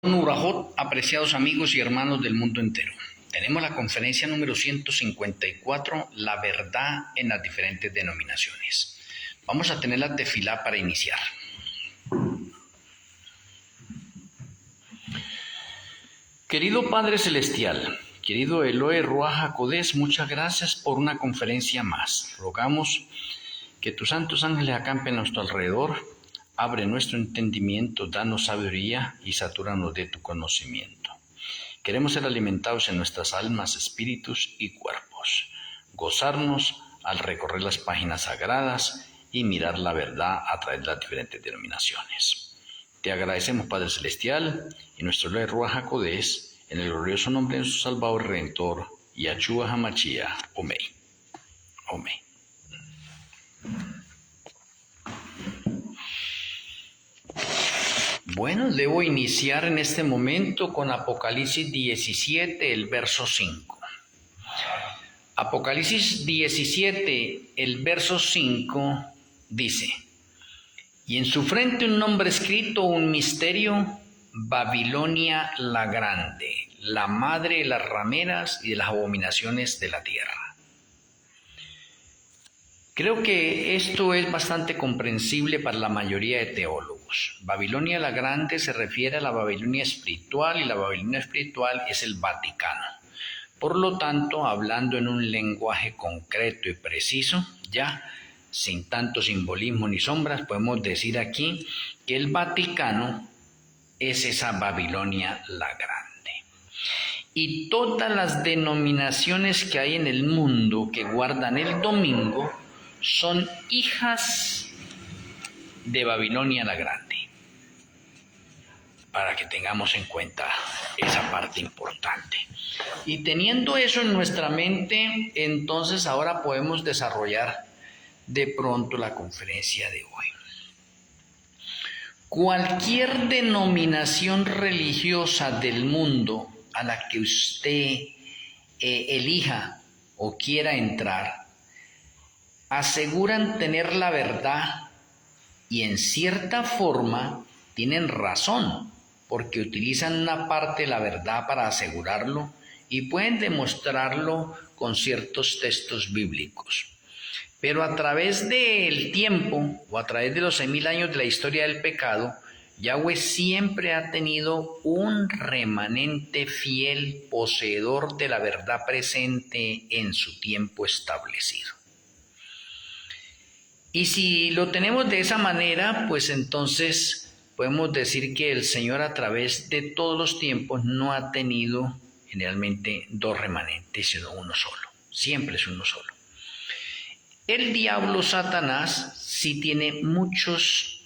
Urajot, apreciados amigos y hermanos del mundo entero. Tenemos la conferencia número 154, La verdad en las diferentes denominaciones. Vamos a tener la tefilá para iniciar. Querido Padre Celestial, querido Elohe Ruach HaKodesh, muchas gracias por una conferencia más. Rogamos que tus santos ángeles acampen a nuestro alrededor. Abre nuestro entendimiento, danos sabiduría y satúranos de tu conocimiento. Queremos ser alimentados en nuestras almas, espíritus y cuerpos. Gozarnos al recorrer las páginas sagradas y mirar la verdad a través de las diferentes denominaciones. Te agradecemos, Padre Celestial, y nuestro Elohe Ruach HaKodesh, en el glorioso nombre de nuestro Salvador y Redentor, Yahshua HaMashiach. Amén. Amén. Bueno, debo iniciar en este momento con Apocalipsis 17, el verso 5. Apocalipsis 17, el verso 5 dice: y en su frente un nombre escrito, un misterio, Babilonia la Grande, la madre de las rameras y de las abominaciones de la tierra. Creo que esto es bastante comprensible para la mayoría de teólogos. Babilonia la Grande se refiere a la Babilonia espiritual y la Babilonia espiritual es el Vaticano. Por lo tanto, hablando en un lenguaje concreto y preciso, ya sin tanto simbolismo ni sombras, podemos decir aquí que el Vaticano es esa Babilonia la Grande. Y todas las denominaciones que hay en el mundo que guardan el domingo son hijas de Babilonia la Grande, para que tengamos en cuenta esa parte importante. Y teniendo eso en nuestra mente, entonces ahora podemos desarrollar de pronto la conferencia de hoy. Cualquier denominación religiosa del mundo a la que usted elija o quiera entrar, aseguran tener la verdad y en cierta forma tienen razón, porque utilizan una parte de la verdad para asegurarlo y pueden demostrarlo con ciertos textos bíblicos. Pero a través del tiempo o a través de los 6.000 años de la historia del pecado, Yahweh siempre ha tenido un remanente fiel, poseedor de la verdad presente en su tiempo establecido. Y si lo tenemos de esa manera, pues entonces podemos decir que el Señor a través de todos los tiempos no ha tenido generalmente dos remanentes, sino uno solo. Siempre es uno solo. El diablo Satanás sí tiene muchos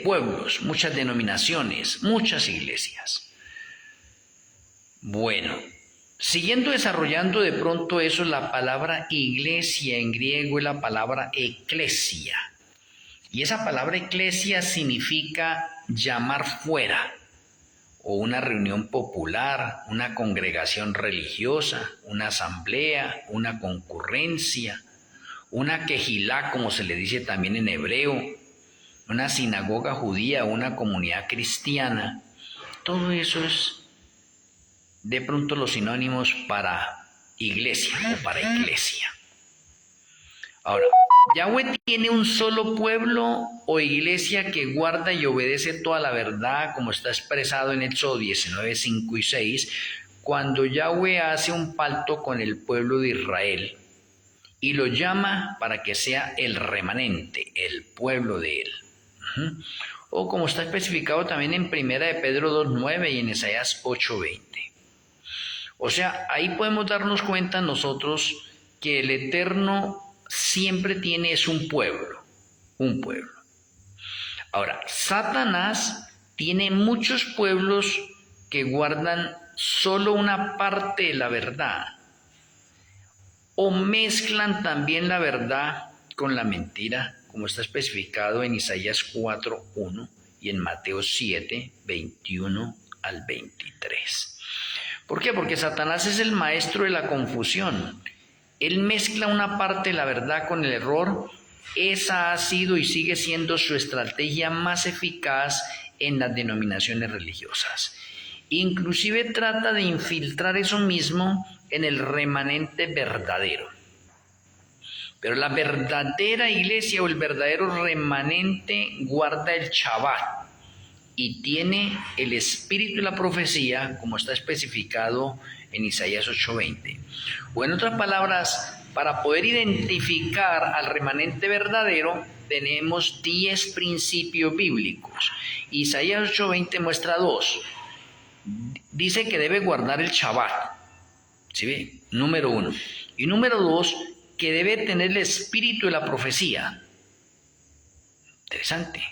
pueblos, muchas denominaciones, muchas iglesias. Bueno, siguiendo desarrollando de pronto eso, la palabra iglesia en griego es la palabra eclesia. Y esa palabra eclesia significa llamar fuera, o una reunión popular, una congregación religiosa, una asamblea, una concurrencia, una quejilá, como se le dice también en hebreo, una sinagoga judía, una comunidad cristiana. Todo eso es de pronto los sinónimos para iglesia o para iglesia. Ahora, ¿Yahweh tiene un solo pueblo o iglesia que guarda y obedece toda la verdad, como está expresado en Éxodo 19, 5 y 6, cuando Yahweh hace un pacto con el pueblo de Israel y lo llama para que sea el remanente, el pueblo de él? O como está especificado también en 1 de Pedro 2.9 y en Isaías 8.20. O sea, ahí podemos darnos cuenta nosotros que el Eterno siempre tiene es un pueblo, un pueblo. Ahora, Satanás tiene muchos pueblos que guardan solo una parte de la verdad o mezclan también la verdad con la mentira, como está especificado en Isaías 4.1 y en Mateo 7, 21 al 23. ¿Por qué? Porque Satanás es el maestro de la confusión. Él mezcla una parte de la verdad con el error. Esa ha sido y sigue siendo su estrategia más eficaz en las denominaciones religiosas. Inclusive trata de infiltrar eso mismo en el remanente verdadero. Pero la verdadera iglesia o el verdadero remanente guarda el Shabbat y tiene el espíritu y la profecía, como está especificado en Isaías 8:20. O en otras palabras, para poder identificar al remanente verdadero, tenemos 10 principios bíblicos. Isaías 8:20 muestra 2. Dice que debe guardar el Shabbat, ¿sí ve? Número 1. Y número 2, que debe tener el espíritu de la profecía. Interesante.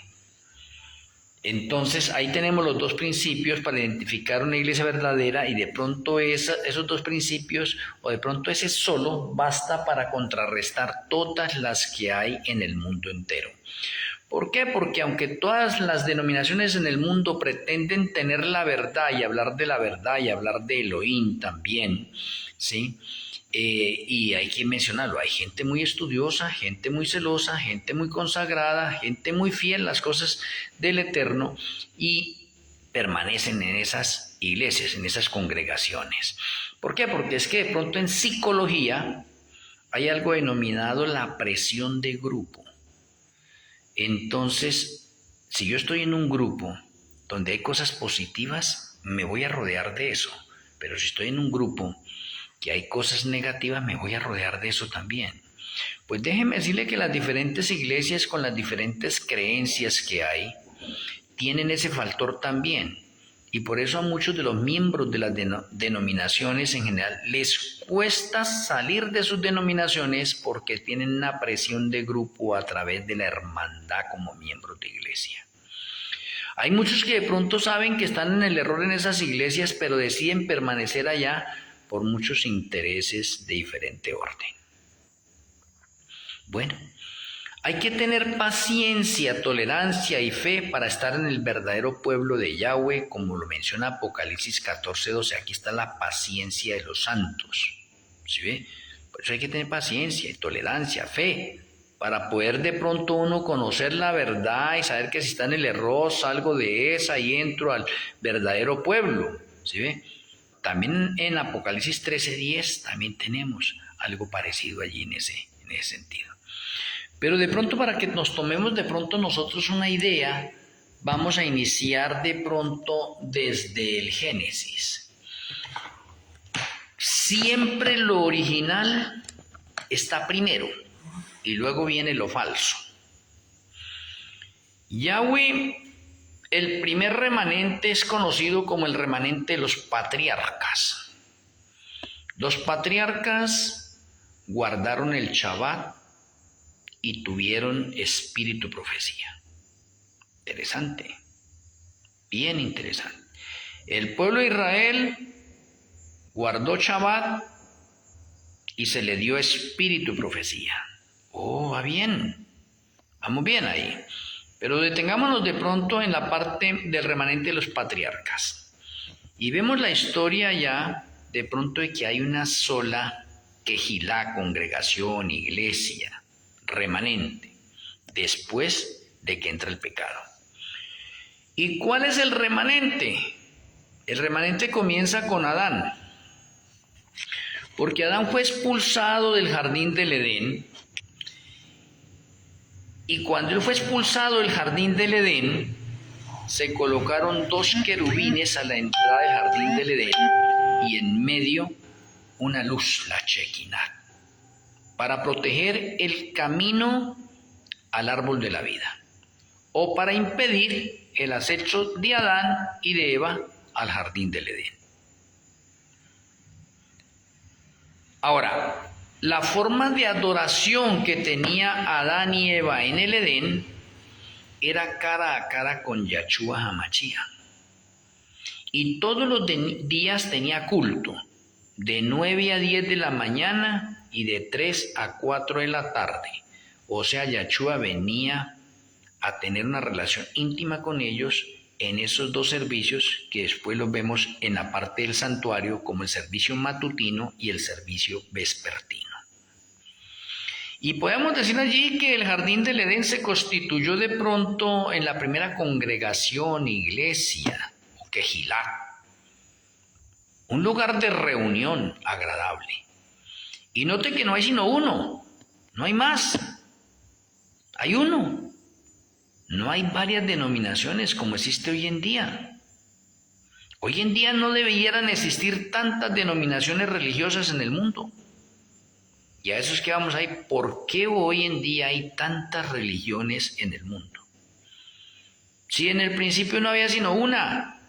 Entonces ahí tenemos los dos principios para identificar una iglesia verdadera, y de pronto esos dos principios, o de pronto ese solo, basta para contrarrestar todas las que hay en el mundo entero. ¿Por qué? Porque aunque todas las denominaciones en el mundo pretenden tener la verdad y hablar de la verdad y hablar de Elohim también, ¿sí? Y hay que mencionarlo, hay gente muy estudiosa, gente muy celosa, gente muy consagrada, gente muy fiel a las cosas del Eterno, y permanecen en esas iglesias, en esas congregaciones. ¿Por qué? Porque es que de pronto en psicología hay algo denominado la presión de grupo. Entonces, si yo estoy en un grupo donde hay cosas positivas, me voy a rodear de eso. Pero si estoy en un grupo que hay cosas negativas, me voy a rodear de eso también. Pues déjeme decirle que las diferentes iglesias, con las diferentes creencias que hay, tienen ese factor también. Y por eso a muchos de los miembros de las denominaciones en general les cuesta salir de sus denominaciones, porque tienen una presión de grupo a través de la hermandad como miembros de iglesia. Hay muchos que de pronto saben que están en el error en esas iglesias, pero deciden permanecer allá por muchos intereses de diferente orden. Bueno, hay que tener paciencia, tolerancia y fe para estar en el verdadero pueblo de Yahweh, como lo menciona Apocalipsis 14:12. Aquí está la paciencia de los santos. ¿Sí ve? Por eso hay que tener paciencia y tolerancia, fe, para poder de pronto uno conocer la verdad y saber que si está en el error, salgo de esa y entro al verdadero pueblo. ¿Sí ve? También en Apocalipsis 13:10 también tenemos algo parecido allí en ese sentido. Pero de pronto, para que nos tomemos de pronto nosotros una idea, vamos a iniciar de pronto desde el Génesis. Siempre lo original está primero y luego viene lo falso. Yahweh, el primer remanente, es conocido como el remanente de los patriarcas. Los patriarcas guardaron el Shabbat y tuvieron espíritu profecía. Interesante, bien interesante. El pueblo de Israel guardó Shabbat y se le dio espíritu profecía. Oh, va bien, vamos bien ahí. Pero detengámonos de pronto en la parte del remanente de los patriarcas. Y vemos la historia ya de pronto de que hay una sola quejilá, congregación, iglesia, remanente, después de que entra el pecado. ¿Y cuál es el remanente? El remanente comienza con Adán, porque Adán fue expulsado del jardín del Edén, y cuando él fue expulsado del jardín del Edén, se colocaron 2 querubines a la entrada del jardín del Edén, y en medio una luz, la Shekinah, para proteger el camino al árbol de la vida, o para impedir el acecho de Adán y de Eva al jardín del Edén. Ahora, la forma de adoración que tenía Adán y Eva en el Edén era cara a cara con Yahshua HaMashiach, y todos los días tenía culto, de 9 a 10 de la mañana y de 3 a 4 de la tarde. O sea, Yahshua venía a tener una relación íntima con ellos en esos 2 servicios, que después los vemos en la parte del santuario como el servicio matutino y el servicio vespertino. Y podemos decir allí que el jardín del Edén se constituyó de pronto en la primera congregación, iglesia, o quejilá, un lugar de reunión agradable. Y note que no hay sino uno, no hay más, hay uno. No hay varias denominaciones como existe hoy en día. Hoy en día no debieran existir tantas denominaciones religiosas en el mundo. Y a eso es que vamos a ir. ¿Por qué hoy en día hay tantas religiones en el mundo? Si en el principio no había sino una,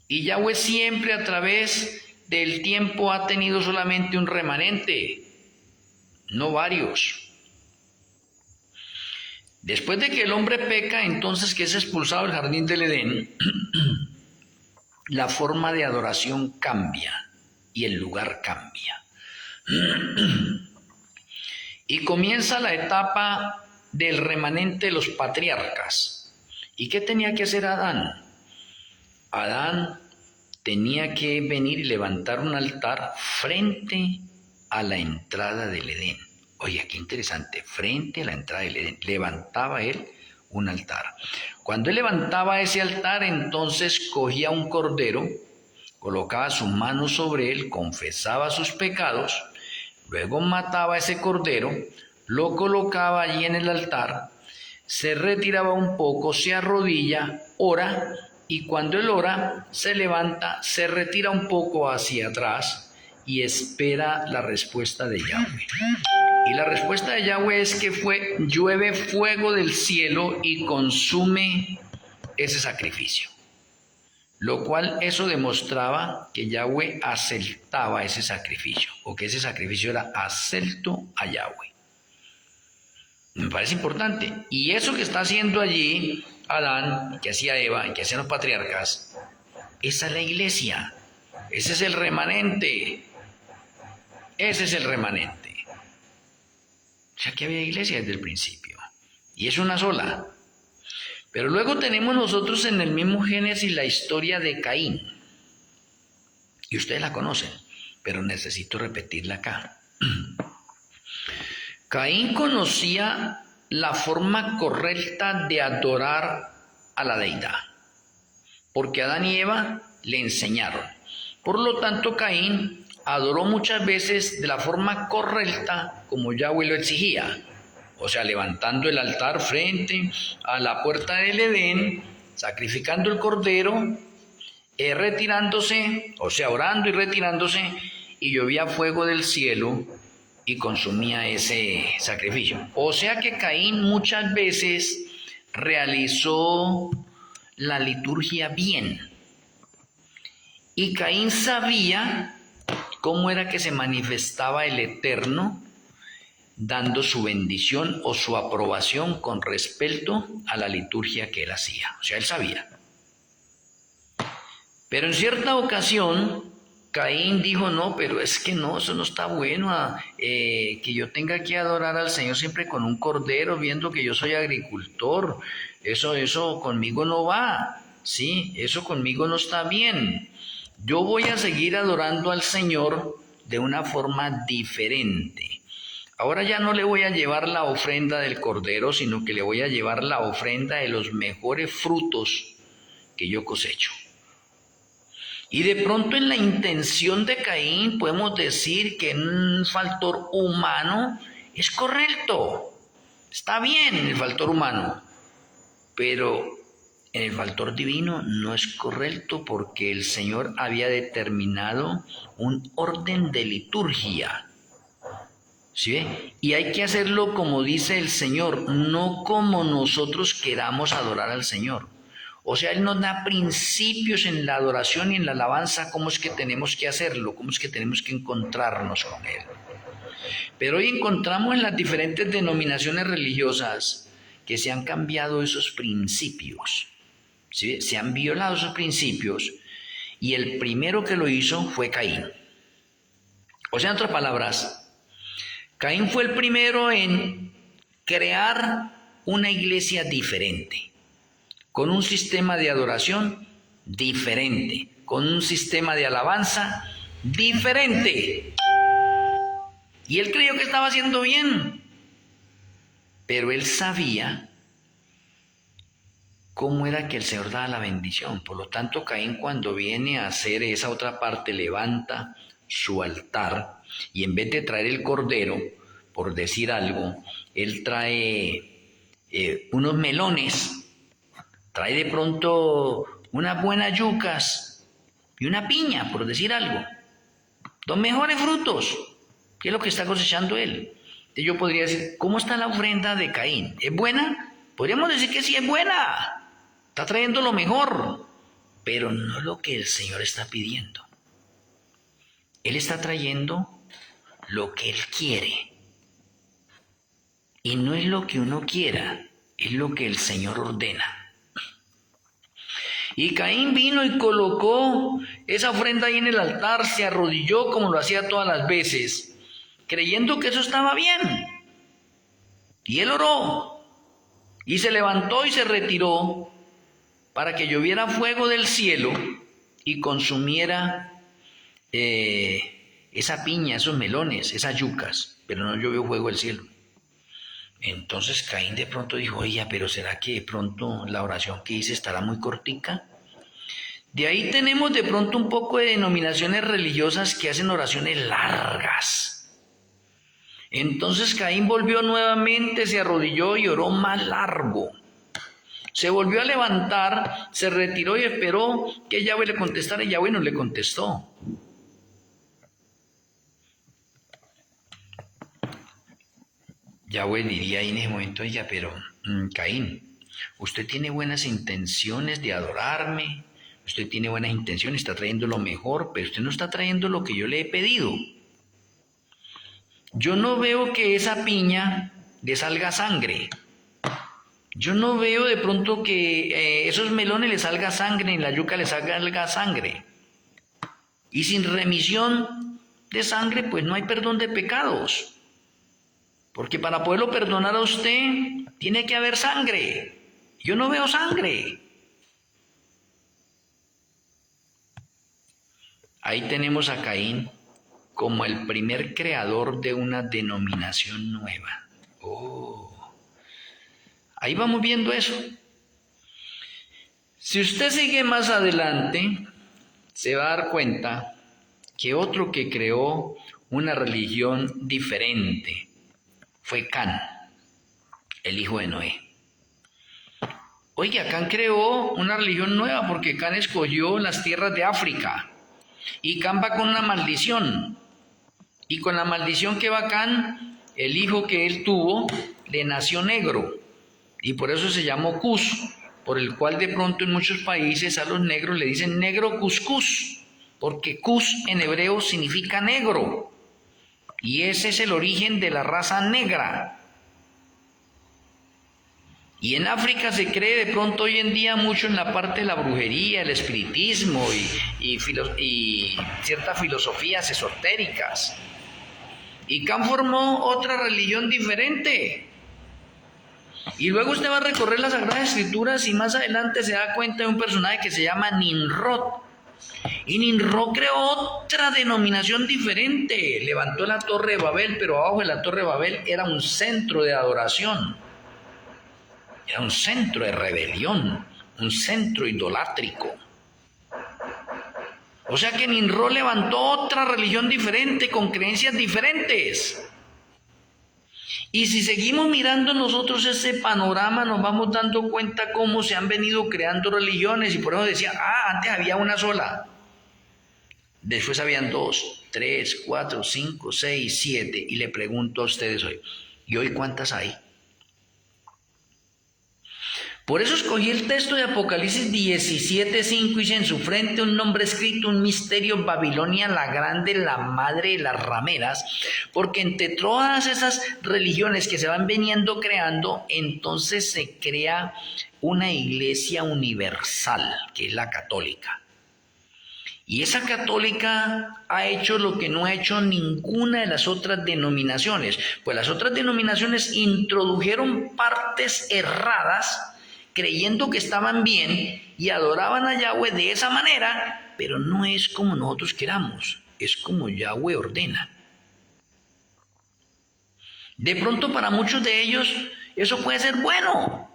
y Yahweh siempre a través del tiempo ha tenido solamente un remanente, no varios. Después de que el hombre peca, entonces que es expulsado del jardín del Edén, la forma de adoración cambia y el lugar cambia. Y comienza la etapa del remanente de los patriarcas. ¿Y qué tenía que hacer Adán? Adán tenía que venir y levantar un altar frente a la entrada del Edén. Oye, qué interesante, frente a la entrada del Edén. Levantaba él un altar. Cuando él levantaba ese altar, entonces cogía un cordero, colocaba sus manos sobre él, confesaba sus pecados, luego mataba ese cordero, lo colocaba allí en el altar, se retiraba un poco, se arrodilla, ora, y cuando él ora, se levanta, se retira un poco hacia atrás y espera la respuesta de Yahweh. Y la respuesta de Yahweh es que llueve fuego del cielo y consume ese sacrificio. Lo cual eso demostraba que Yahweh aceptaba ese sacrificio, o que ese sacrificio era acepto a Yahweh. Me parece importante. Y eso que está haciendo allí Adán, que hacía Eva, que hacían los patriarcas, esa es la iglesia. Ese es el remanente. Ese es el remanente. O sea que había iglesia desde el principio. Y es una sola. Pero luego tenemos nosotros en el mismo Génesis la historia de Caín. Y ustedes la conocen, pero necesito repetirla acá. Caín conocía la forma correcta de adorar a la deidad, porque Adán y Eva le enseñaron. Por lo tanto, Caín adoró muchas veces de la forma correcta como Yahweh lo exigía. O sea, levantando el altar frente a la puerta del Edén, sacrificando el cordero, retirándose, o sea, orando y retirándose, y llovía fuego del cielo y consumía ese sacrificio. O sea que Caín muchas veces realizó la liturgia bien. Y Caín sabía cómo era que se manifestaba el Eterno, dando su bendición o su aprobación con respecto a la liturgia que él hacía. O sea, él sabía. Pero en cierta ocasión, Caín dijo, no, pero es que no, eso no está bueno, que yo tenga que adorar al Señor siempre con un cordero, viendo que yo soy agricultor. Eso conmigo no va, ¿sí? Eso conmigo no está bien. Yo voy a seguir adorando al Señor de una forma diferente. Ahora ya no le voy a llevar la ofrenda del cordero, sino que le voy a llevar la ofrenda de los mejores frutos que yo cosecho. Y de pronto en la intención de Caín podemos decir que un factor humano es correcto. Está bien en el factor humano, pero en el factor divino no es correcto porque el Señor había determinado un orden de liturgia. ¿Sí ve? Y hay que hacerlo como dice el Señor, no como nosotros queramos adorar al Señor. O sea, Él nos da principios en la adoración y en la alabanza, cómo es que tenemos que hacerlo, cómo es que tenemos que encontrarnos con Él. Pero hoy encontramos en las diferentes denominaciones religiosas que se han cambiado esos principios, ¿sí? Se han violado esos principios y el primero que lo hizo fue Caín. O sea, en otras palabras, Caín fue el primero en crear una iglesia diferente, con un sistema de adoración diferente, con un sistema de alabanza diferente. Y él creyó que estaba haciendo bien. Pero él sabía cómo era que el Señor daba la bendición. Por lo tanto, Caín, cuando viene a hacer esa otra parte, levanta su altar y en vez de traer el cordero, por decir algo, él trae unos melones, trae de pronto unas buenas yucas y una piña, por decir algo. Los mejores frutos, que es lo que está cosechando él. Entonces yo podría decir, ¿cómo está la ofrenda de Caín? ¿Es buena? Podríamos decir que sí es buena. Está trayendo lo mejor, pero no lo que el Señor está pidiendo. Él está trayendo lo que Él quiere. Y no es lo que uno quiera, es lo que el Señor ordena. Y Caín vino y colocó esa ofrenda ahí en el altar, se arrodilló como lo hacía todas las veces, creyendo que eso estaba bien. Y él oró, y se levantó y se retiró para que lloviera fuego del cielo y consumiera esa piña, esos melones, esas yucas, pero no llovió fuego del cielo. Entonces Caín de pronto dijo, oye, pero ¿será que de pronto la oración que hice estará muy cortica? De ahí tenemos de pronto un poco de denominaciones religiosas que hacen oraciones largas. Entonces Caín volvió nuevamente, se arrodilló y oró más largo. Se volvió a levantar, se retiró y esperó que Yahweh le contestara y Yahweh no le contestó. Yahweh diría ahí en ese momento, ella, pero Caín, usted tiene buenas intenciones de adorarme, usted tiene buenas intenciones, está trayendo lo mejor, pero usted no está trayendo lo que yo le he pedido. Yo no veo que esa piña le salga sangre. Yo no veo de pronto que esos melones le salga sangre, ni la yuca le salga sangre. Y sin remisión de sangre, pues no hay perdón de pecados. Porque para poderlo perdonar a usted, tiene que haber sangre. Yo no veo sangre. Ahí tenemos a Caín como el primer creador de una denominación nueva. Ahí vamos viendo eso. Si usted sigue más adelante, se va a dar cuenta que otro que creó una religión diferente fue Can, el hijo de Noé. Oiga, Can creó una religión nueva porque Can escogió las tierras de África. Y Can va con una maldición. Y con la maldición que va Can, el hijo que él tuvo, le nació negro. Y por eso se llamó Cus, por el cual de pronto en muchos países a los negros le dicen negro cuscús, porque Cus en hebreo significa negro. Y ese es el origen de la raza negra. Y en África se cree de pronto hoy en día mucho en la parte de la brujería, el espiritismo y ciertas filosofías esotéricas. Y Can formó otra religión diferente. Y luego usted va a recorrer las Sagradas Escrituras y más adelante se da cuenta de un personaje que se llama Nimrod. Y Nimrod creó otra denominación diferente. Levantó la Torre de Babel, pero abajo de la Torre de Babel era un centro de adoración. Era un centro de rebelión, un centro idolátrico. O sea que Nimrod levantó otra religión diferente, con creencias diferentes. Y si seguimos mirando nosotros ese panorama, nos vamos dando cuenta cómo se han venido creando religiones. Y por eso decía, antes había una sola. Después habían 2, 3, 4, 5, 6, 7. Y le pregunto a ustedes hoy, ¿y hoy cuántas hay? Por eso escogí el texto de Apocalipsis 17:5, dice en su frente un nombre escrito, un misterio, Babilonia la grande, la madre de las rameras, porque entre todas esas religiones que se van veniendo creando, entonces se crea una iglesia universal, que es la católica. Y esa católica ha hecho lo que no ha hecho ninguna de las otras denominaciones, pues las otras denominaciones introdujeron partes erradas, creyendo que estaban bien y adoraban a Yahweh de esa manera, pero no es como nosotros queramos, es como Yahweh ordena. De pronto para muchos de ellos eso puede ser bueno.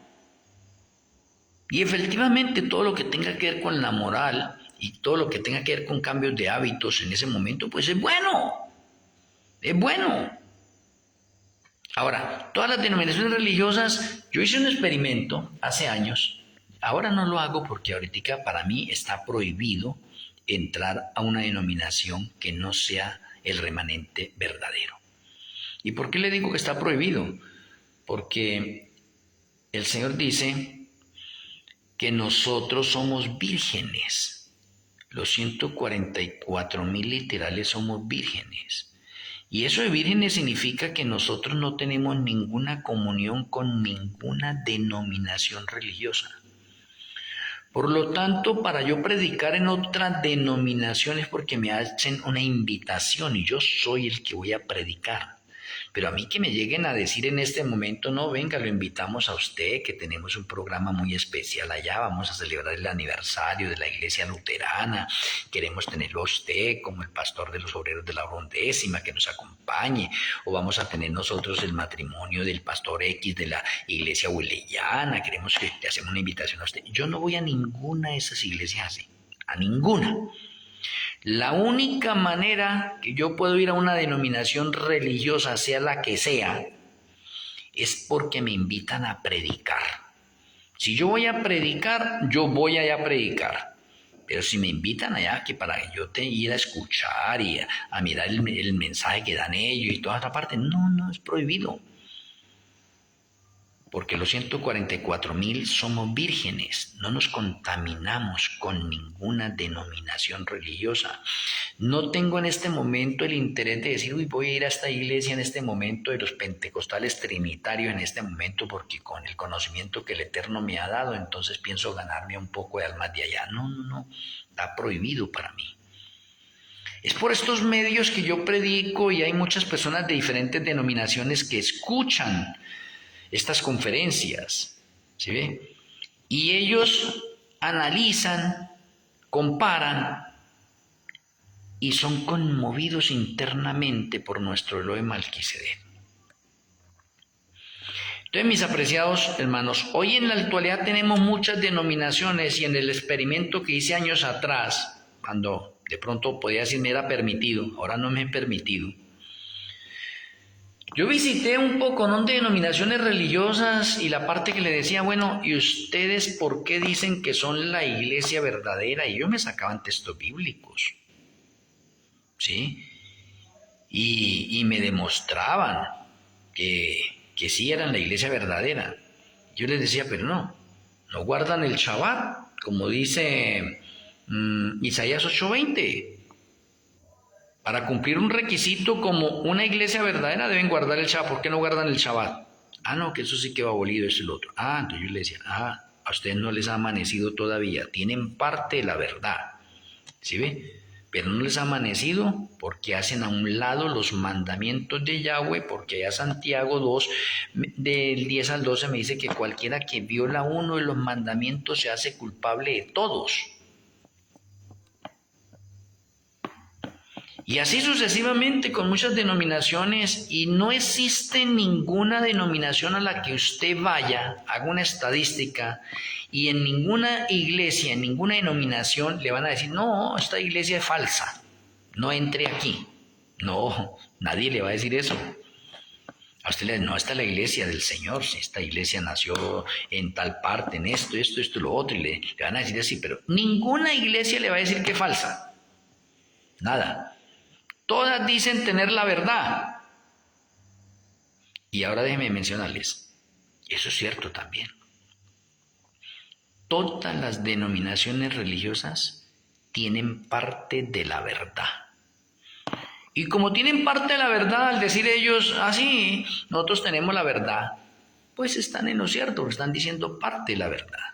Y efectivamente todo lo que tenga que ver con la moral y todo lo que tenga que ver con cambios de hábitos en ese momento, pues es bueno. Es bueno. Ahora, todas las denominaciones religiosas, yo hice un experimento hace años, ahora no lo hago porque ahorita para mí está prohibido entrar a una denominación que no sea el remanente verdadero. ¿Y por qué le digo que está prohibido? Porque el Señor dice que nosotros somos vírgenes. Los 144,000 literales somos vírgenes. Y eso de vírgenes significa que nosotros no tenemos ninguna comunión con ninguna denominación religiosa. Por lo tanto, para yo predicar en otras denominaciones porque me hacen una invitación y yo soy el que voy a predicar. Pero a mí que me lleguen a decir en este momento, no, venga, lo invitamos a usted, que tenemos un programa muy especial allá, vamos a celebrar el aniversario de la Iglesia Luterana, queremos tenerlo a usted como el pastor de los obreros de la Undécima, que nos acompañe, o vamos a tener nosotros el matrimonio del pastor X de la Iglesia Hueleyana, queremos que le hacemos una invitación a usted. Yo no voy a ninguna de esas iglesias así, a ninguna. La única manera que yo puedo ir a una denominación religiosa, sea la que sea, es porque me invitan a predicar. Si yo voy a predicar, yo voy allá a predicar. Pero si me invitan allá, que para yo ir a escuchar y a mirar el mensaje que dan ellos y toda esta parte, no, es prohibido. Porque los 144,000 somos vírgenes, no nos contaminamos con ninguna denominación religiosa. No tengo en este momento el interés de decir, voy a ir a esta iglesia en este momento de los pentecostales trinitarios en este momento porque con el conocimiento que el Eterno me ha dado, entonces pienso ganarme un poco de almas de allá. No, está prohibido para mí. Es por estos medios que yo predico y hay muchas personas de diferentes denominaciones que escuchan estas conferencias, ¿sí ve? Y ellos analizan, comparan y son conmovidos internamente por nuestro Elohim Melquisedec. Entonces, mis apreciados hermanos, hoy en la actualidad tenemos muchas denominaciones y en el experimento que hice años atrás, cuando de pronto podía decir me era permitido, ahora no me es permitido, yo visité un poco, ¿no?, de denominaciones religiosas y la parte que le decía, bueno, ¿y ustedes por qué dicen que son la iglesia verdadera? Y ellos me sacaban textos bíblicos, ¿sí? Y me demostraban que sí eran la iglesia verdadera. Yo les decía, pero no guardan el Shabbat, como dice Isaías 8:20. Para cumplir un requisito como una iglesia verdadera deben guardar el Shabbat. ¿Por qué no guardan el Shabbat? No, que eso sí que va abolido, eso y lo otro. Entonces yo le decía, a ustedes no les ha amanecido todavía, tienen parte de la verdad, ¿sí ve? Pero no les ha amanecido porque hacen a un lado los mandamientos de Yahweh, porque allá Santiago 2, del 10 al 12 me dice que cualquiera que viola uno de los mandamientos se hace culpable de todos. Y así sucesivamente con muchas denominaciones, y no existe ninguna denominación a la que usted vaya, haga una estadística, y en ninguna iglesia, en ninguna denominación le van a decir, no, esta iglesia es falsa, no entre aquí. No, nadie le va a decir eso. A usted le dice, no, esta es la iglesia del Señor, si esta iglesia nació en tal parte, en esto, lo otro, y le van a decir así, pero ninguna iglesia le va a decir que es falsa. Nada. Todas dicen tener la verdad. Y ahora déjenme mencionarles, eso es cierto también. Todas las denominaciones religiosas tienen parte de la verdad. Y como tienen parte de la verdad, al decir ellos, sí, nosotros tenemos la verdad, pues están en lo cierto, están diciendo parte de la verdad.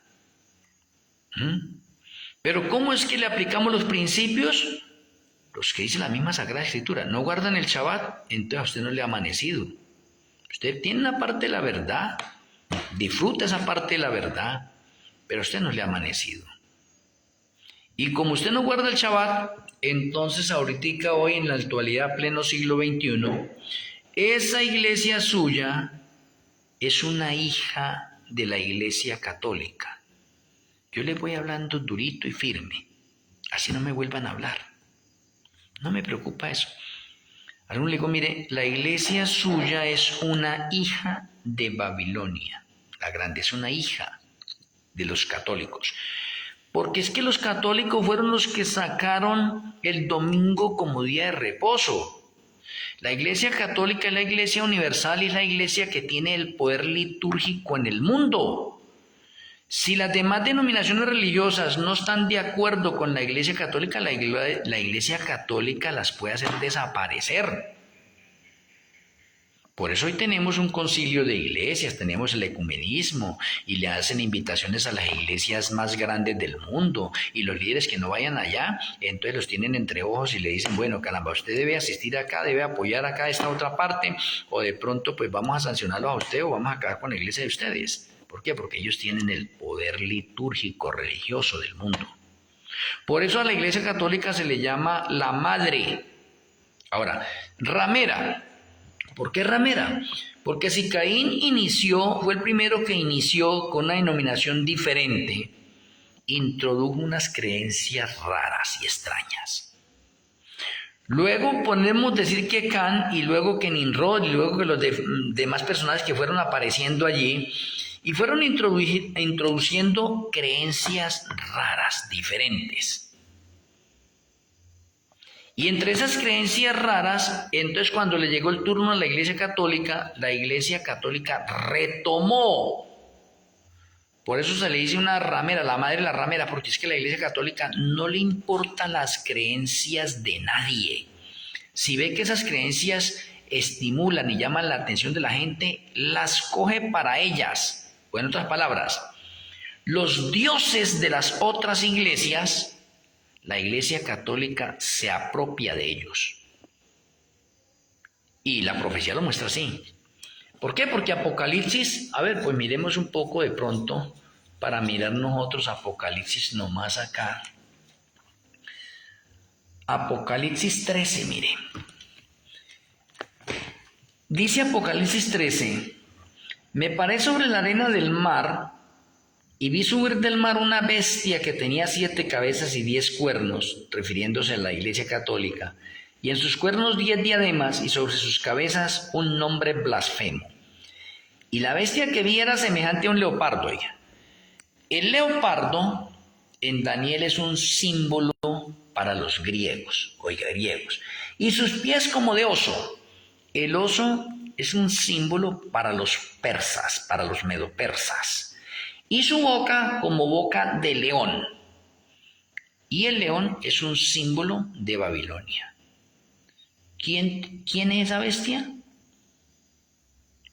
Pero ¿cómo es que le aplicamos los principios? Los que dice la misma Sagrada Escritura, no guardan el Shabbat, entonces a usted no le ha amanecido. Usted tiene una parte de la verdad, disfruta esa parte de la verdad, pero a usted no le ha amanecido. Y como usted no guarda el Shabbat, entonces ahorita hoy en la actualidad, pleno siglo XXI, esa iglesia suya es una hija de la Iglesia Católica. Yo les voy hablando durito y firme, así no me vuelvan a hablar. No me preocupa eso. A uno le digo, mire, la iglesia suya es una hija de Babilonia. La grande es una hija de los católicos. Porque es que los católicos fueron los que sacaron el domingo como día de reposo. La iglesia católica es la iglesia universal y es la iglesia que tiene el poder litúrgico en el mundo. Si las demás denominaciones religiosas no están de acuerdo con la iglesia católica, la iglesia católica las puede hacer desaparecer. Por eso hoy tenemos un concilio de iglesias, tenemos el ecumenismo y le hacen invitaciones a las iglesias más grandes del mundo y los líderes que no vayan allá, entonces los tienen entre ojos y le dicen, bueno, caramba, usted debe asistir acá, debe apoyar acá esta otra parte o de pronto pues vamos a sancionarlo a usted o vamos a acabar con la iglesia de ustedes. ¿Por qué? Porque ellos tienen el poder litúrgico religioso del mundo. Por eso a la iglesia católica se le llama la madre. Ahora, ramera. ¿Por qué ramera? Porque si Caín fue el primero que inició con una denominación diferente, introdujo unas creencias raras y extrañas. Luego podemos decir que Can y luego que Nimrod y luego que los demás personajes que fueron apareciendo allí y fueron introduciendo creencias raras, diferentes. Y entre esas creencias raras, entonces cuando le llegó el turno a la Iglesia Católica retomó. Por eso se le dice una ramera, la madre de la ramera, porque es que a la Iglesia Católica no le importan las creencias de nadie. Si ve que esas creencias estimulan y llaman la atención de la gente, las coge para ellas. O en otras palabras, los dioses de las otras iglesias, la Iglesia Católica se apropia de ellos. Y la profecía lo muestra así. ¿Por qué? Porque Apocalipsis, pues miremos un poco de pronto para mirar nosotros Apocalipsis nomás acá. Apocalipsis 13, mire. Dice Apocalipsis 13, me paré sobre la arena del mar y vi subir del mar una bestia que tenía 7 cabezas y 10 cuernos, refiriéndose a la Iglesia Católica, y en sus cuernos 10 diademas y sobre sus cabezas un nombre blasfemo. Y la bestia que vi era semejante a un leopardo. Oiga. El leopardo en Daniel es un símbolo para los griegos, y sus pies como de oso. El oso es un símbolo para los persas, para los medopersas. Y su boca como boca de león. Y el león es un símbolo de Babilonia. ¿Quién es esa bestia?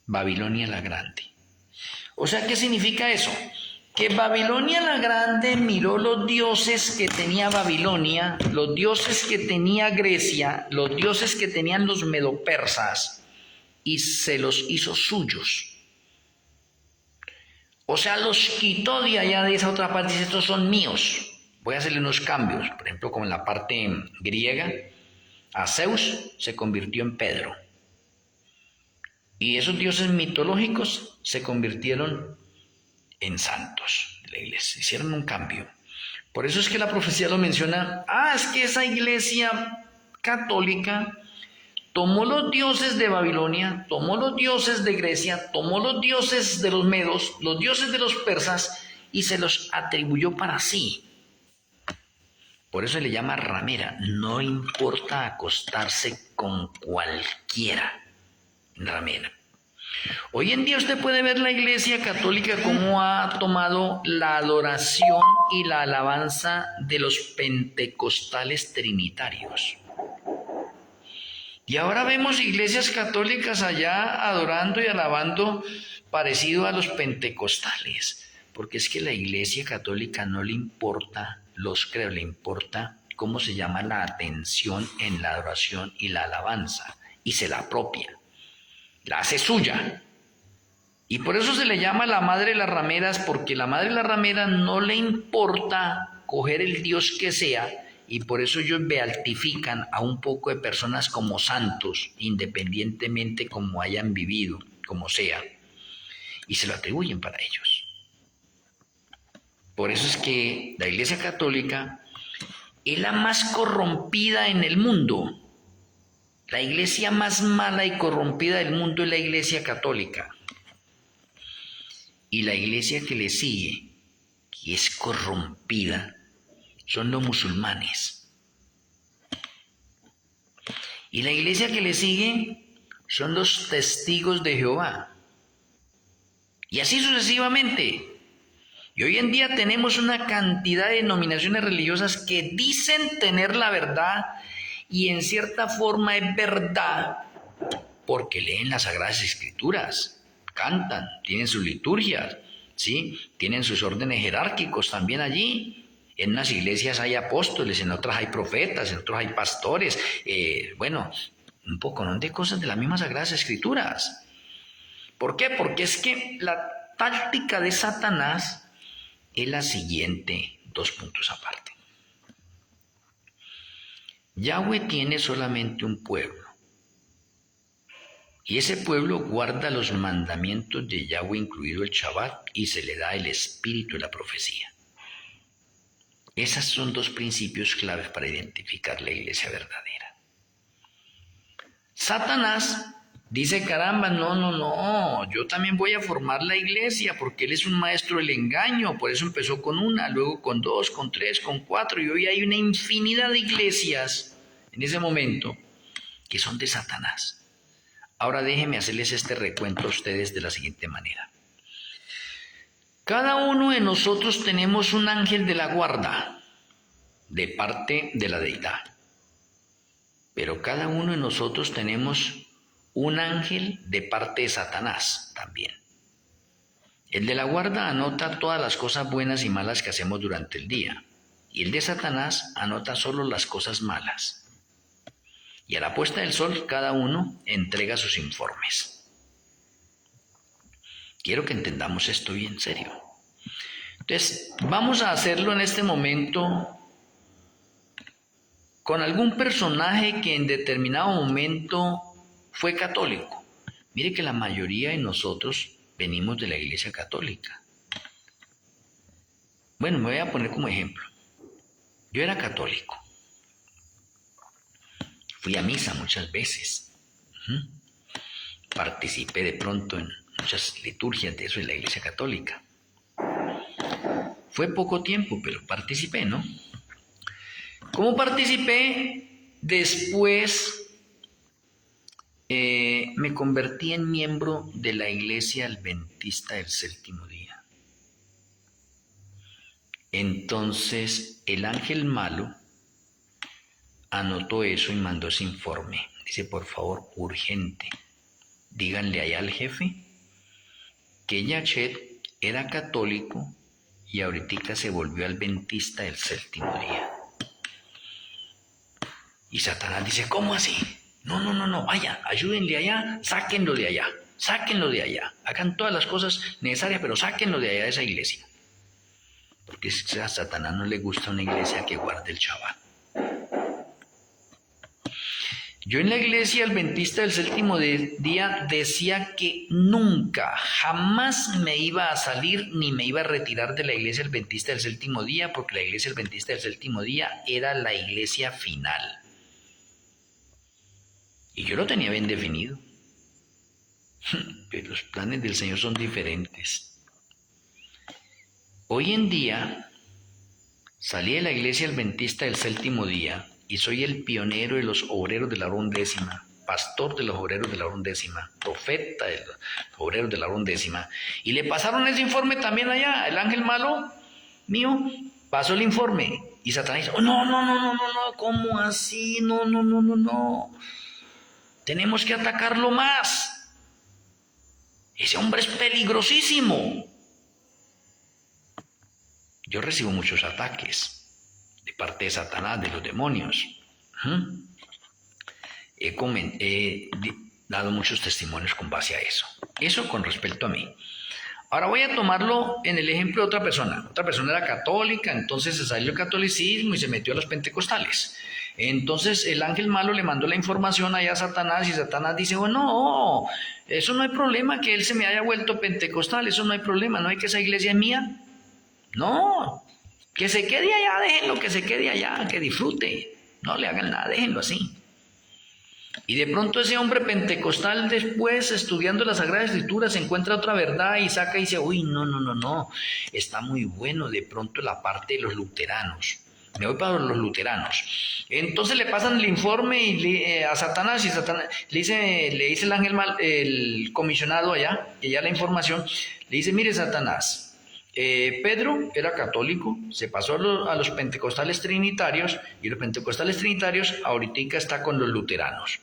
Babilonia la Grande. O sea, ¿qué significa eso? Que Babilonia la Grande miró los dioses que tenía Babilonia, los dioses que tenía Grecia, los dioses que tenían los medopersas, y se los hizo suyos. O sea, los quitó de allá de esa otra parte y dice, estos son míos. Voy a hacerle unos cambios. Por ejemplo, como en la parte griega, a Zeus se convirtió en Pedro. Y esos dioses mitológicos se convirtieron en santos de la iglesia. Hicieron un cambio. Por eso es que la profecía lo menciona. Es que esa iglesia católica tomó los dioses de Babilonia, tomó los dioses de Grecia, tomó los dioses de los medos, los dioses de los persas y se los atribuyó para sí. Por eso se le llama ramera. No importa acostarse con cualquiera. Ramera. Hoy en día usted puede ver la Iglesia Católica cómo ha tomado la adoración y la alabanza de los pentecostales trinitarios. Y ahora vemos iglesias católicas allá adorando y alabando parecido a los pentecostales, porque es que la Iglesia Católica no le importa los credos, le importa cómo se llama la atención en la adoración y la alabanza, y se la apropia, la hace suya. Y por eso se le llama la madre de las rameras, porque la madre de las rameras no le importa coger el Dios que sea, y por eso ellos beatifican a un poco de personas como santos, independientemente como hayan vivido, como sea. y se lo atribuyen para ellos. Por eso es que la Iglesia Católica es la más corrompida en el mundo. La iglesia más mala y corrompida del mundo es la Iglesia Católica. Y la iglesia que le sigue, que es corrompida, son los musulmanes. Y la iglesia que le sigue son los testigos de Jehová. Y así sucesivamente. Y hoy en día tenemos una cantidad de denominaciones religiosas que dicen tener la verdad y en cierta forma es verdad porque leen las Sagradas Escrituras, cantan, tienen sus liturgias, ¿sí? Tienen sus órdenes jerárquicos también allí. En unas iglesias hay apóstoles, en otras hay profetas, en otras hay pastores, un poco, ¿no?, de cosas de las mismas Sagradas Escrituras. ¿Por qué? Porque es que la táctica de Satanás es la siguiente, 2 puntos aparte. Yahweh tiene solamente un pueblo, y ese pueblo guarda los mandamientos de Yahweh, incluido el Shabbat, y se le da el espíritu de la profecía. Esos son 2 principios claves para identificar la iglesia verdadera. Satanás dice, caramba, no, yo también voy a formar la iglesia porque él es un maestro del engaño, por eso empezó con 1, luego con 2, con 3, con 4, y hoy hay una infinidad de iglesias en ese momento que son de Satanás. Ahora déjenme hacerles este recuento a ustedes de la siguiente manera. Cada uno de nosotros tenemos un ángel de la guarda de parte de la deidad, pero cada uno de nosotros tenemos un ángel de parte de Satanás también. El de la guarda anota todas las cosas buenas y malas que hacemos durante el día, y el de Satanás anota solo las cosas malas. Y a la puesta del sol cada uno entrega sus informes. Quiero que entendamos esto bien serio. Entonces, vamos a hacerlo en este momento con algún personaje que en determinado momento fue católico. Mire que la mayoría de nosotros venimos de la Iglesia Católica. Bueno, me voy a poner como ejemplo. Yo era católico. Fui a misa muchas veces. Participé de pronto en muchas liturgias de eso de la Iglesia Católica. Fue poco tiempo, pero participé, ¿no? ¿Cómo participé? Después me convertí en miembro de la Iglesia Adventista del Séptimo Día. Entonces, el ángel malo anotó eso y mandó ese informe. Dice, por favor, urgente, díganle allá al jefe que Yachet era católico y ahorita se volvió adventista del Séptimo Día. Y Satanás dice, ¿cómo así? No, vaya, ayúdenle allá, sáquenlo de allá, hagan todas las cosas necesarias, pero sáquenlo de allá de esa iglesia. Porque a Satanás no le gusta una iglesia que guarde el Shabbat. Yo en la Iglesia Adventista del Séptimo Día decía que nunca, jamás me iba a salir ni me iba a retirar de la Iglesia Adventista del Séptimo Día, porque la Iglesia Adventista del Séptimo Día era la iglesia final. Y yo lo tenía bien definido. Pero los planes del Señor son diferentes. Hoy en día salí de la Iglesia Adventista del Séptimo Día y soy el pionero de los obreros de la hora undécima, pastor de los obreros de la hora undécima, profeta de los obreros de la hora undécima. Y le pasaron ese informe también allá, el ángel malo mío pasó el informe. Y Satanás dice, no, ¿cómo así? No. Tenemos que atacarlo más. Ese hombre es peligrosísimo. Yo recibo muchos ataques de parte de Satanás, de los demonios. He dado muchos testimonios con base a eso. Eso con respecto a mí. Ahora voy a tomarlo en el ejemplo de otra persona. Otra persona era católica, entonces se salió del catolicismo y se metió a los pentecostales. Entonces el ángel malo le mandó la información allá a Satanás y Satanás dice, oh no, eso no hay problema que él se me haya vuelto pentecostal, eso no hay problema, no hay que esa iglesia es mía. No, que se quede allá, déjenlo que se quede allá, que disfrute, no le hagan nada, déjenlo así. Y de pronto ese hombre pentecostal después, estudiando la Sagrada Escritura, se encuentra otra verdad y saca y dice, uy, no, está muy bueno de pronto la parte de los luteranos. Me voy para los luteranos. Entonces le pasan el informe a Satanás y Satanás le dice el ángel mal, el comisionado allá, que ya la información, le dice, mire Satanás, Pedro era católico, se pasó a los pentecostales trinitarios y los pentecostales trinitarios ahorita está con los luteranos.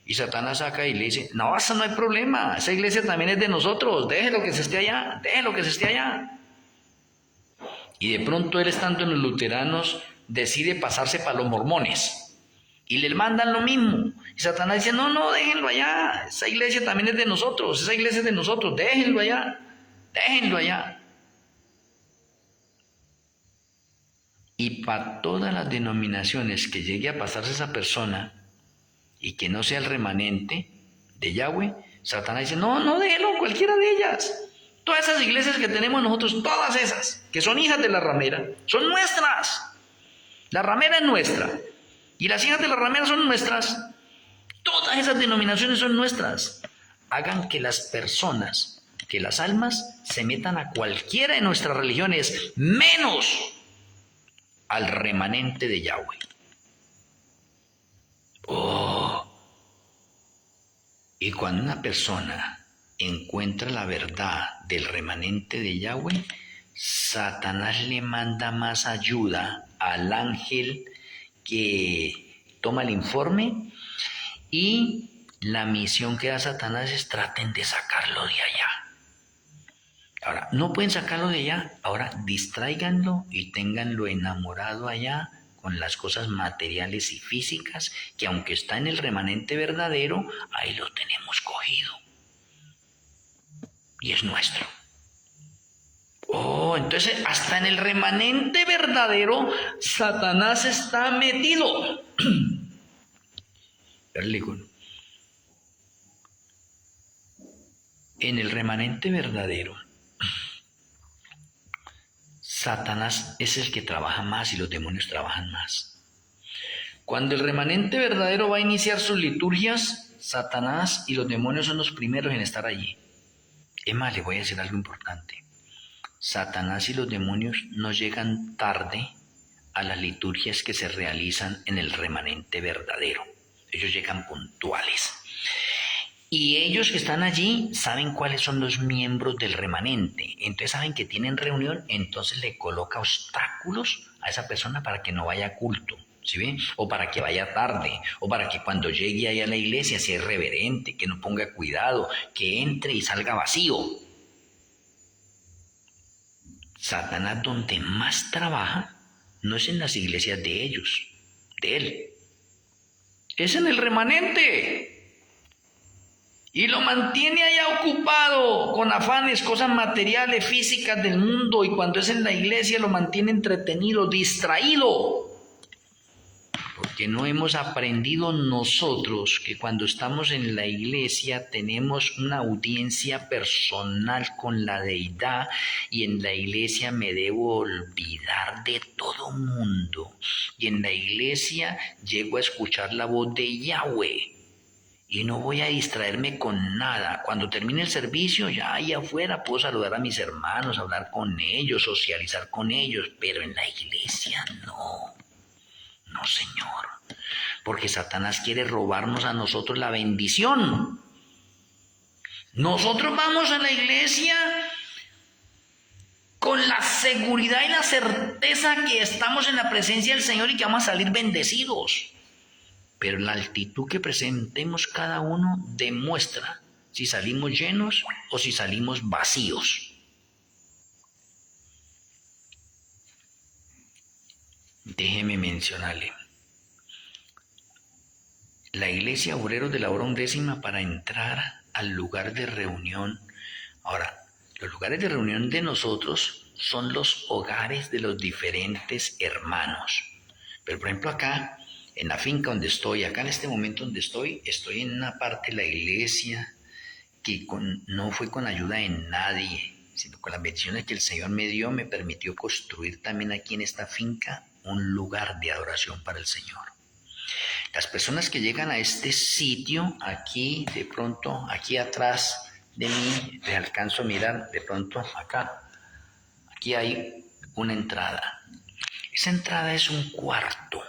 Y Satanás saca y le dice, no, eso no hay problema, esa iglesia también es de nosotros, déjelo que se esté allá, déjelo que se esté allá. Y de pronto él, estando en los luteranos, decide pasarse para los mormones y le mandan lo mismo. Y Satanás dice, no, déjenlo allá, esa iglesia también es de nosotros, esa iglesia es de nosotros, déjenlo allá, déjenlo allá. Y para todas las denominaciones que llegue a pasarse esa persona y que no sea el remanente de Yahweh, Satanás dice, no, déjelo, cualquiera de ellas. Todas esas iglesias que tenemos nosotros, todas esas, que son hijas de la ramera, son nuestras. La ramera es nuestra. Y las hijas de la ramera son nuestras. Todas esas denominaciones son nuestras. Hagan que las personas, que las almas, se metan a cualquiera de nuestras religiones, menos al remanente de Yahweh. Y cuando una persona encuentra la verdad del remanente de Yahweh, Satanás le manda más ayuda al ángel que toma el informe y la misión que da Satanás es traten de sacarlo de allá. Ahora, no pueden sacarlo de allá, ahora distráiganlo y ténganlo enamorado allá con las cosas materiales y físicas, que aunque está en el remanente verdadero, ahí lo tenemos cogido. Y es nuestro. Entonces hasta en el remanente verdadero Satanás está metido. En el remanente verdadero, Satanás es el que trabaja más y los demonios trabajan más. Cuando el remanente verdadero va a iniciar sus liturgias, Satanás y los demonios son los primeros en estar allí. Es más, le voy a decir algo importante. Satanás y los demonios no llegan tarde a las liturgias que se realizan en el remanente verdadero. Ellos llegan puntuales. Y ellos que están allí saben cuáles son los miembros del remanente. Entonces saben que tienen reunión, entonces le coloca obstáculos a esa persona para que no vaya a culto, ¿sí ven? O para que vaya tarde, o para que cuando llegue ahí a la iglesia sea irreverente, que no ponga cuidado, que entre y salga vacío. Satanás donde más trabaja no es en las iglesias de ellos, de él. Es en el remanente. Y lo mantiene allá ocupado con afanes, cosas materiales, físicas del mundo. Y cuando es en la iglesia lo mantiene entretenido, distraído. Porque no hemos aprendido nosotros que cuando estamos en la iglesia tenemos una audiencia personal con la deidad y en la iglesia me debo olvidar de todo mundo. Y en la iglesia llego a escuchar la voz de Yahweh. Y no voy a distraerme con nada. Cuando termine el servicio, ya ahí afuera puedo saludar a mis hermanos, hablar con ellos, socializar con ellos. Pero en la iglesia no. No, Señor. Porque Satanás quiere robarnos a nosotros la bendición. Nosotros vamos a la iglesia con la seguridad y la certeza que estamos en la presencia del Señor y que vamos a salir bendecidos. Pero la actitud que presentemos cada uno demuestra si salimos llenos o si salimos vacíos. Déjeme mencionarle. La iglesia Obreros de la Hora Undécima, para entrar al lugar de reunión. Ahora, los lugares de reunión de nosotros son los hogares de los diferentes hermanos. Pero por ejemplo acá, en la finca donde estoy, acá en este momento donde estoy en una parte de la iglesia que no fue con ayuda de nadie, sino con las bendiciones que el Señor me dio, me permitió construir también aquí en esta finca un lugar de adoración para el Señor. Las personas que llegan a este sitio, aquí de pronto, aquí atrás de mí, les alcanzo a mirar de pronto acá, aquí hay una entrada. Esa entrada es un cuarto.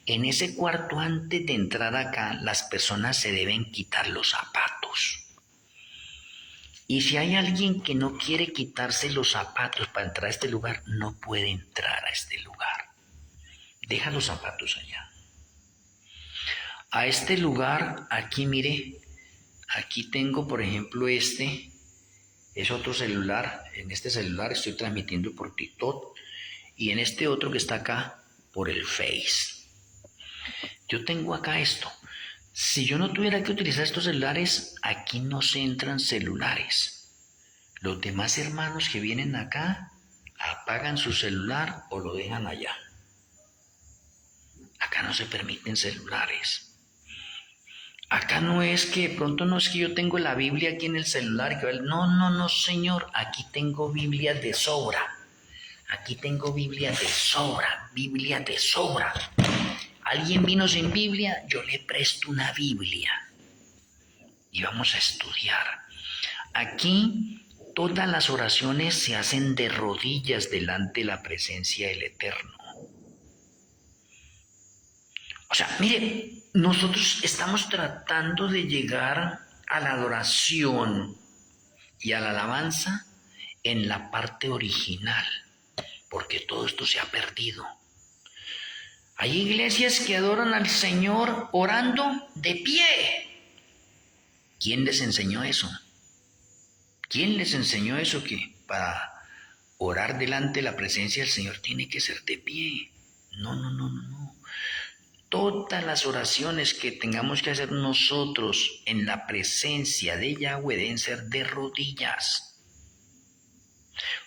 En ese cuarto, antes de entrar acá, las personas se deben quitar los zapatos. Y si hay alguien que no quiere quitarse los zapatos para entrar a este lugar, no puede entrar a este lugar. Deja los zapatos allá. A este lugar, aquí mire, aquí tengo por ejemplo es otro celular. En este celular estoy transmitiendo por TikTok y en este otro que está acá por el Face. Yo tengo acá esto. Si yo no tuviera que utilizar estos celulares, aquí no se entran celulares. Los demás hermanos que vienen acá apagan su celular o lo dejan allá. Acá no se permiten celulares. Acá no es que de pronto no es que yo tengo la Biblia aquí en el celular. No, señor. Aquí tengo Biblias de sobra. Aquí tengo Biblias de sobra. Biblias de sobra. Alguien vino sin Biblia, yo le presto una Biblia. Y vamos a estudiar. Aquí todas las oraciones se hacen de rodillas delante de la presencia del Eterno. O sea, mire, nosotros estamos tratando de llegar a la adoración y a la alabanza en la parte original, porque todo esto se ha perdido. Hay iglesias que adoran al Señor orando de pie. ¿Quién les enseñó eso? ¿Quién les enseñó eso? Que para orar delante de la presencia del Señor tiene que ser de pie. No. Todas las oraciones que tengamos que hacer nosotros en la presencia de Yahweh deben ser de rodillas.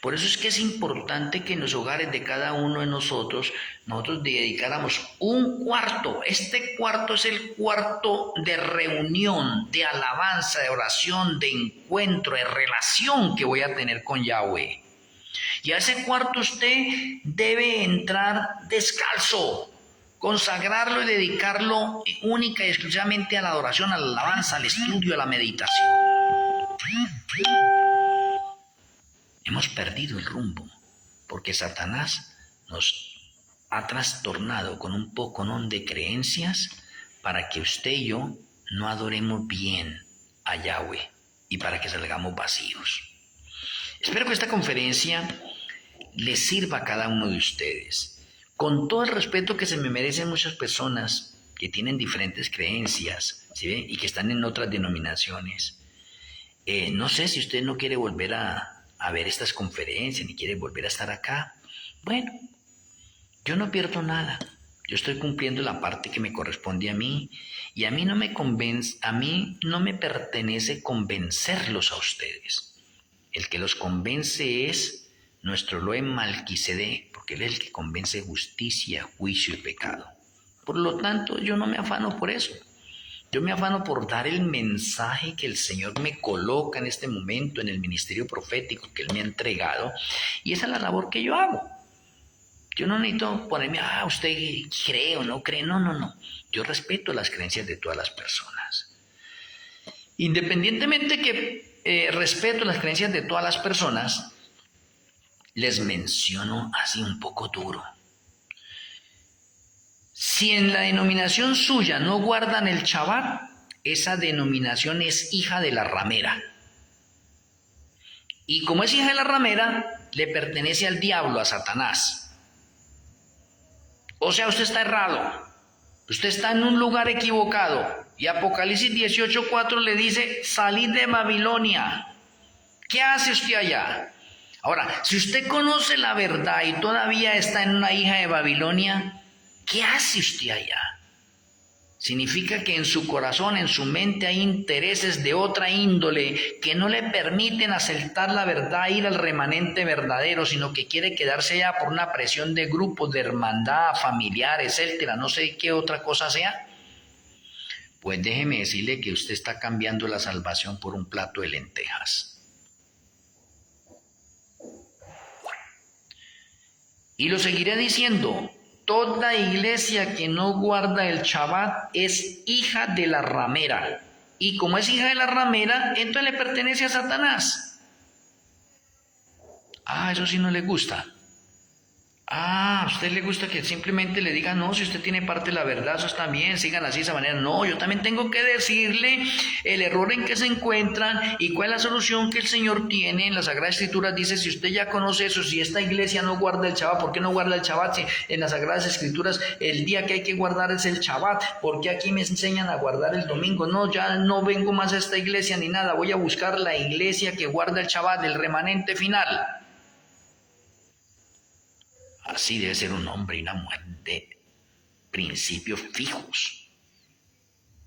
Por eso es que es importante que en los hogares de cada uno de nosotros dedicáramos un cuarto. Este cuarto es el cuarto de reunión, de alabanza, de oración, de encuentro, de relación que voy a tener con Yahweh. Y a ese cuarto usted debe entrar descalzo, consagrarlo y dedicarlo única y exclusivamente a la adoración, a la alabanza, al estudio, a la meditación. Hemos perdido el rumbo porque Satanás nos ha trastornado con un poconón de creencias para que usted y yo no adoremos bien a Yahweh y para que salgamos vacíos. Espero que esta conferencia les sirva a cada uno de ustedes. Con todo el respeto que se me merecen muchas personas que tienen diferentes creencias, ¿sí ve? Y que están en otras denominaciones. No sé si usted no quiere volver a ver estas conferencias, ni quiere volver a estar acá. Bueno, yo no pierdo nada. Yo estoy cumpliendo la parte que me corresponde a mí y a mí no me pertenece convencerlos a ustedes. El que los convence es nuestro Elohim Malquisedec, porque él es el que convence justicia, juicio y pecado. Por lo tanto, yo no me afano por eso. Yo me afano por dar el mensaje que el Señor me coloca en este momento en el ministerio profético que Él me ha entregado, y esa es la labor que yo hago. Yo no necesito ponerme, usted cree o no cree, no. Yo respeto las creencias de todas las personas. Independientemente que respeto las creencias de todas las personas, les menciono así un poco duro. Si en la denominación suya no guardan el Shabbat, esa denominación es hija de la ramera. Y como es hija de la ramera, le pertenece al diablo, a Satanás. O sea, usted está errado. Usted está en un lugar equivocado. Y Apocalipsis 18:4 le dice, salid de Babilonia. ¿Qué hace usted allá? Ahora, si usted conoce la verdad y todavía está en una hija de Babilonia, ¿qué hace usted allá? Significa que en su corazón, en su mente hay intereses de otra índole que no le permiten aceptar la verdad, ir al remanente verdadero, sino que quiere quedarse allá por una presión de grupos, de hermandad, familiar, etcétera, no sé qué otra cosa sea. Pues déjeme decirle que usted está cambiando la salvación por un plato de lentejas. Y lo seguiré diciendo. Toda iglesia que no guarda el Shabbat es hija de la ramera. Y como es hija de la ramera, entonces le pertenece a Satanás. Eso sí no le gusta. A usted le gusta que simplemente le digan, no, si usted tiene parte de la verdad, eso está bien, sigan así de esa manera. No, yo también tengo que decirle el error en que se encuentran y cuál es la solución que el Señor tiene. En la Sagrada Escritura dice, si usted ya conoce eso, si esta iglesia no guarda el Shabbat, ¿por qué no guarda el Shabbat? Si en las Sagradas Escrituras el día que hay que guardar es el Shabbat, ¿por qué aquí me enseñan a guardar el domingo? No, ya no vengo más a esta iglesia ni nada, voy a buscar la iglesia que guarda el Shabbat, el remanente final. Así debe ser un hombre y una mujer de principios fijos.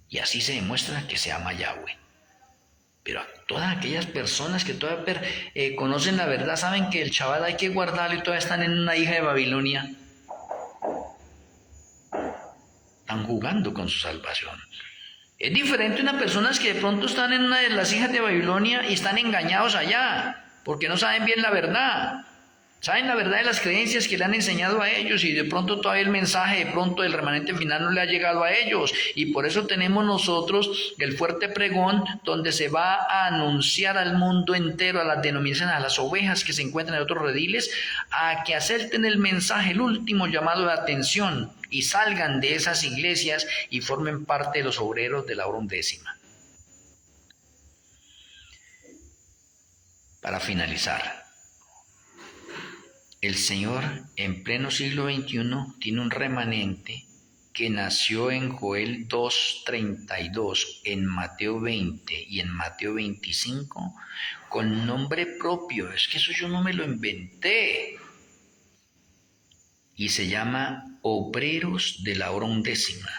Y así se demuestra que se ama a Yahweh. Pero a todas aquellas personas que todavía conocen la verdad, saben que el Shabbat hay que guardarlo y todavía están en una hija de Babilonia. Están jugando con su salvación. Es diferente a unas personas que de pronto están en una de las hijas de Babilonia y están engañados allá, porque no saben bien la verdad. Saben la verdad de las creencias que le han enseñado a ellos y de pronto todavía el mensaje, de pronto el remanente final no le ha llegado a ellos. Y por eso tenemos nosotros el fuerte pregón donde se va a anunciar al mundo entero, a las denominaciones, a las ovejas que se encuentran en otros rediles, a que acepten el mensaje, el último llamado de atención y salgan de esas iglesias y formen parte de los obreros de la hora undécima. Para finalizar, el Señor en pleno siglo XXI tiene un remanente que nació en Joel 2:32, en Mateo 20 y en Mateo 25, con nombre propio. Es que eso yo no me lo inventé. Y se llama obreros de la hora undécima.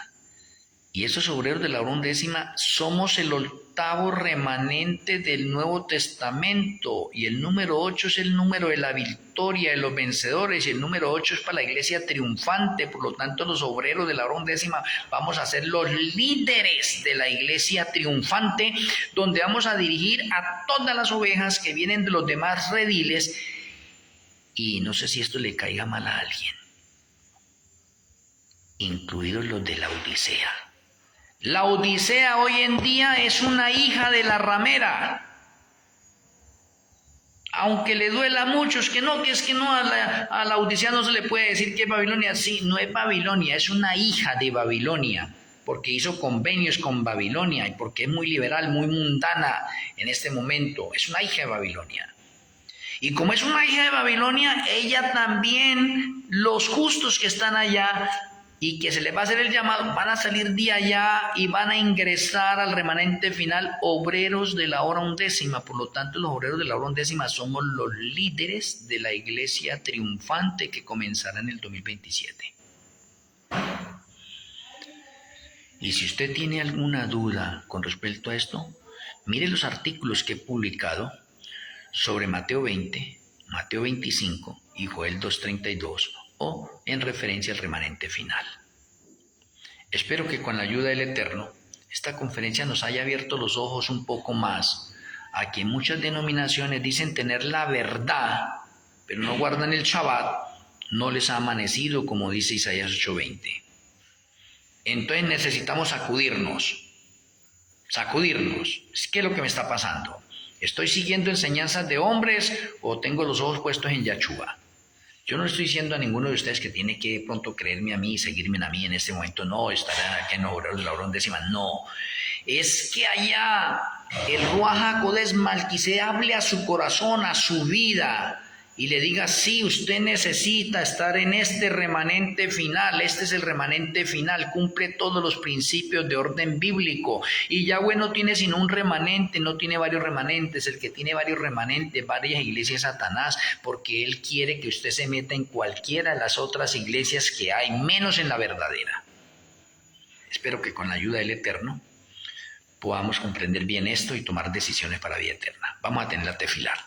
Y esos obreros de la hora undécima somos el octavo remanente del Nuevo Testamento. Y el número 8 es el número de la victoria, de los vencedores. Y el número 8 es para la iglesia triunfante. Por lo tanto, los obreros de la hora undécima vamos a ser los líderes de la iglesia triunfante, donde vamos a dirigir a todas las ovejas que vienen de los demás rediles. Y no sé si esto le caiga mal a alguien, incluidos los de la Odisea. La Odisea hoy en día es una hija de la ramera. Aunque le duela a muchos que es que no a la Odisea no se le puede decir que es Babilonia. Sí, no es Babilonia, es una hija de Babilonia, porque hizo convenios con Babilonia y porque es muy liberal, muy mundana en este momento. Es una hija de Babilonia. Y como es una hija de Babilonia, ella también, los justos que están allá y que se les va a hacer el llamado, van a salir de allá y van a ingresar al remanente final, obreros de la hora undécima. Por lo tanto, los obreros de la hora undécima somos los líderes de la iglesia triunfante que comenzará en el 2027. Y si usted tiene alguna duda con respecto a esto, mire los artículos que he publicado sobre Mateo 20, Mateo 25 y Joel 2:32, o en referencia al remanente final. Espero que con la ayuda del Eterno, esta conferencia nos haya abierto los ojos un poco más a que muchas denominaciones dicen tener la verdad, pero no guardan el Shabbat, no les ha amanecido, como dice Isaías 8:20. Entonces necesitamos sacudirnos. ¿Qué es lo que me está pasando? ¿Estoy siguiendo enseñanzas de hombres o tengo los ojos puestos en Yahshua? Yo no le estoy diciendo a ninguno de ustedes que tiene que pronto creerme a mí y seguirme a mí en este momento. No, estarán aquí en los obreros de la hora undécima. No. Es que allá el Ruach HaKodesh Malquisé hable a su corazón, a su vida, y le diga, sí, usted necesita estar en este remanente final. Este es el remanente final, cumple todos los principios de orden bíblico. Y Yahweh no tiene sino un remanente, no tiene varios remanentes. El que tiene varios remanentes, varias iglesias, es Satanás, porque él quiere que usted se meta en cualquiera de las otras iglesias que hay, menos en la verdadera. Espero que con la ayuda del Eterno podamos comprender bien esto y tomar decisiones para vida eterna. Vamos a tener la tefilar.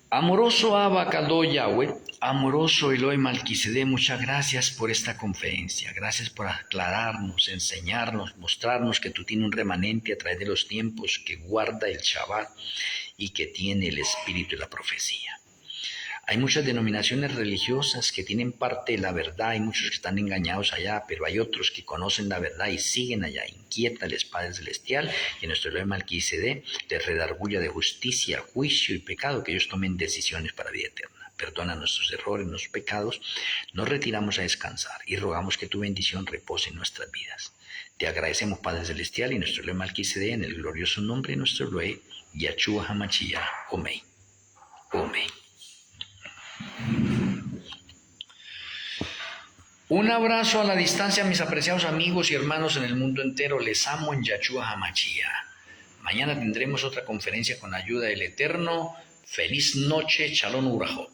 Amoroso Abacadó Yahweh, amoroso Eloy Malquisedé, muchas gracias por esta conferencia. Gracias por aclararnos, enseñarnos, mostrarnos que tú tienes un remanente a través de los tiempos que guarda el Shabbat y que tiene el espíritu de la profecía. Hay muchas denominaciones religiosas que tienen parte de la verdad, hay muchos que están engañados allá, pero hay otros que conocen la verdad y siguen allá. Inquieta el Padre Celestial y nuestro Elohim Malquisedé les redarguya de justicia, juicio y pecado, que ellos tomen decisiones para vida eterna. Perdona nuestros errores, nuestros pecados, nos retiramos a descansar y rogamos que tu bendición repose en nuestras vidas. Te agradecemos, Padre Celestial, y nuestro Elohim Malquisedé, en el glorioso nombre de nuestro Elohim, Yahshua HaMashiach. Amén. Amén. Un abrazo a la distancia, mis apreciados amigos y hermanos en el mundo entero. Les amo en Yahshua HaMashiach. Mañana tendremos otra conferencia con la ayuda del Eterno. Feliz noche, Shalom Urajot.